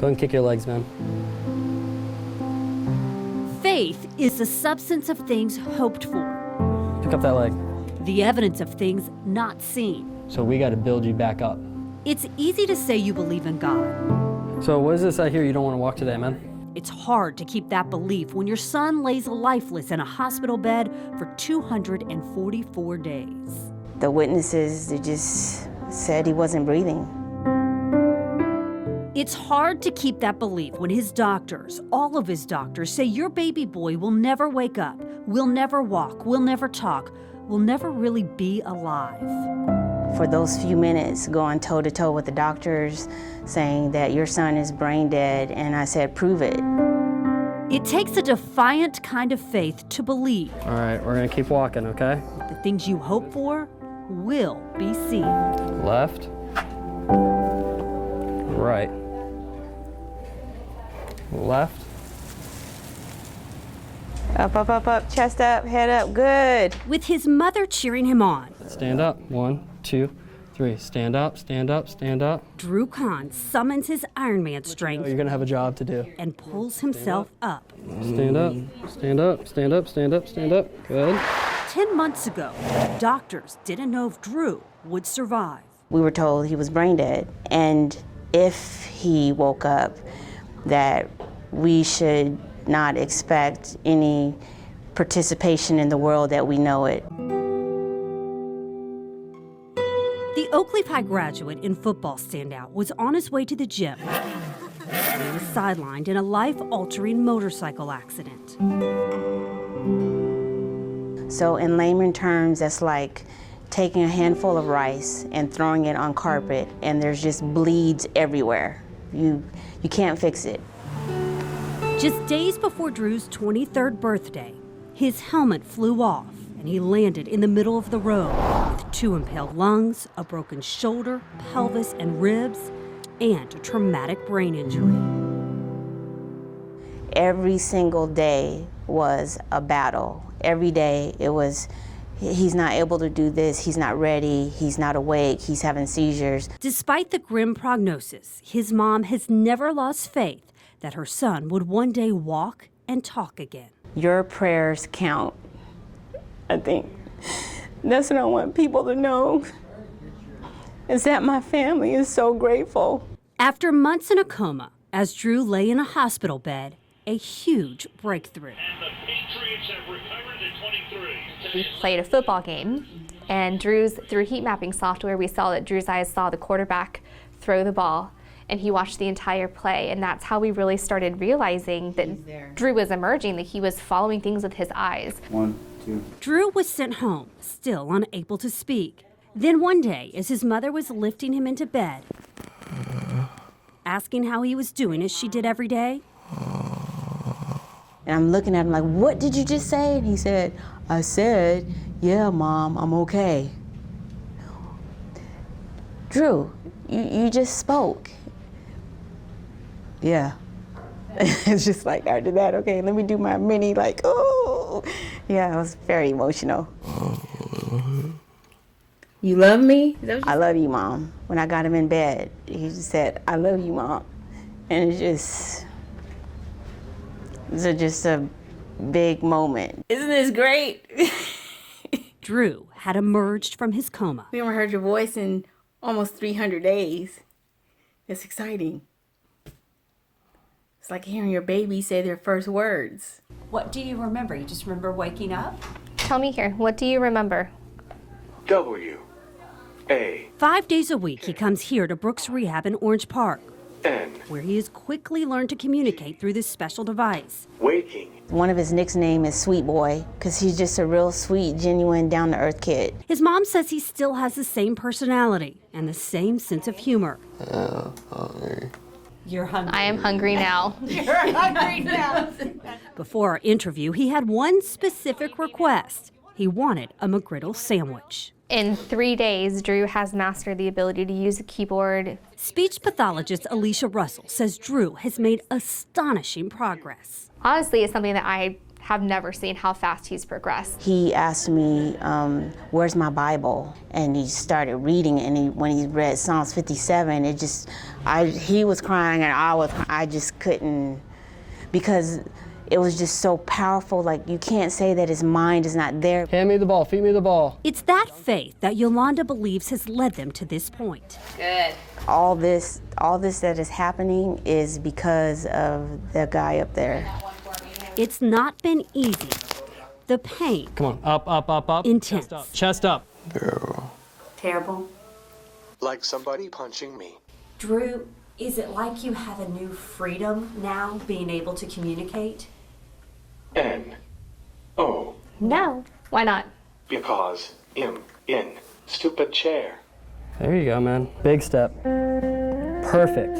Go and kick your legs, man. Faith is the substance of things hoped for, Pick up that leg. the evidence of things not seen. So we got to build you back up. It's easy to say you believe in God. So what is this I hear you don't want to walk today, man? It's hard to keep that belief when your son lays lifeless in a hospital bed for 244 days. The witnesses, they just said he wasn't breathing. It's hard to keep that belief when his doctors, all of his doctors, say your baby boy will never wake up, will never walk, will never talk, will never really be alive. For those few minutes, going toe-to-toe with the doctors, saying that your son is brain dead, and I said, prove it. It takes a defiant kind of faith to believe All right, we're going to keep walking, okay? the things you hope for will be seen. Left. Right. Left. Up, up, up, up, chest up, head up, good. With his mother cheering him on, Stand up. 1, 2, 3. Stand up, stand up, stand up. Drew Kahn summons his Iron Man strength You're going to have a job to do. and pulls himself up. Stand up, stand up, stand up, stand up, stand up. Good. 10 months ago, doctors didn't know if Drew would survive. We were told he was brain dead, and if he woke up, that we should not expect any participation in the world that we know it. The Oak Leaf High graduate and football standout was on his way to the gym. He was sidelined in a life-altering motorcycle accident. So in layman terms, that's like taking a handful of rice and throwing it on carpet, and there's just bleeds everywhere. You can't fix it. Just days before Drew's 23rd birthday, his helmet flew off and he landed in the middle of the road with 2 impaled lungs, a broken shoulder, pelvis, and ribs, and a traumatic brain injury. Every single day was a battle. Every day it was, he's not able to do this, he's not ready, he's not awake, he's having seizures. Despite the grim prognosis, his mom has never lost faith that her son would one day walk and talk again. Your prayers count. I think that's what I want people to know, is that my family is so grateful. After months in a coma, as Drew lay in a hospital bed, a huge breakthrough. And the Patriots have recovered at 23. We played a football game, and through heat mapping software, we saw that Drew's eyes saw the quarterback throw the ball, and he watched the entire play, and that's how we really started realizing that Drew was emerging, that he was following things with his eyes. 1, 2. Drew was sent home, still unable to speak. Then one day, as his mother was lifting him into bed, asking how he was doing as she did every day, And I'm looking at him like, what did you just say? And he said, I said, yeah, Mom, I'm okay. Drew, you just spoke. Yeah. It's just like, after that, okay, let me do my mini, like, oh. Yeah, it was very emotional. You love me? I love you, Mom. When I got him in bed, he just said, I love you, Mom. And it's just a big moment. Isn't this great? Drew had emerged from his coma. We haven't heard your voice in almost 300 days. It's exciting. It's like hearing your baby say their first words. What do you remember? You just remember waking up? Tell me here, what do you remember? W A 5 days a week, he comes here to Brooks Rehab in Orange Park, N where he has quickly learned to communicate through this special device. waking. One of his nicknames is Sweet Boy, because he's just a real sweet, genuine, down-to-earth kid. His mom says he still has the same personality and the same sense of humor. You're hungry. I am hungry now. You're hungry now. Before our interview, he had one specific request. He wanted a McGriddle sandwich. In 3 days, Drew has mastered the ability to use a keyboard. Speech pathologist Alicia Russell says Drew has made astonishing progress. Honestly, it's something that I have never seen how fast he's progressed. He asked me, where's my Bible? And he started reading it, and when he read Psalms 57, he was crying and I just couldn't, because it was just so powerful. Like, you can't say that his mind is not there. Hand me the ball, feed me the ball. It's that faith that Yolanda believes has led them to this point. Good. All this that is happening is because of the guy up there. It's not been easy. The pain, Come on, up, up, up, up. Intense. Chest up. Chest up. Terrible. Like somebody punching me. Drew, is it like you have a new freedom now, being able to communicate? N. O. No. Why not? Because in stupid chair. There you go, man. Big step. Perfect.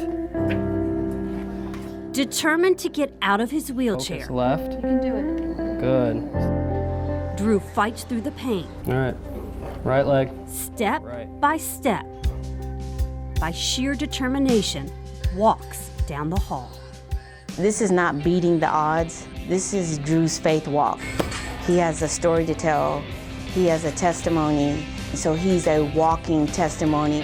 determined to get out of his wheelchair. Focus left. You can do it. Good. Drew fights through the pain, All right. Right leg. step Right. by step. By sheer determination, walks down the hall. This is not beating the odds. This is Drew's faith walk. He has a story to tell. He has a testimony. So he's a walking testimony.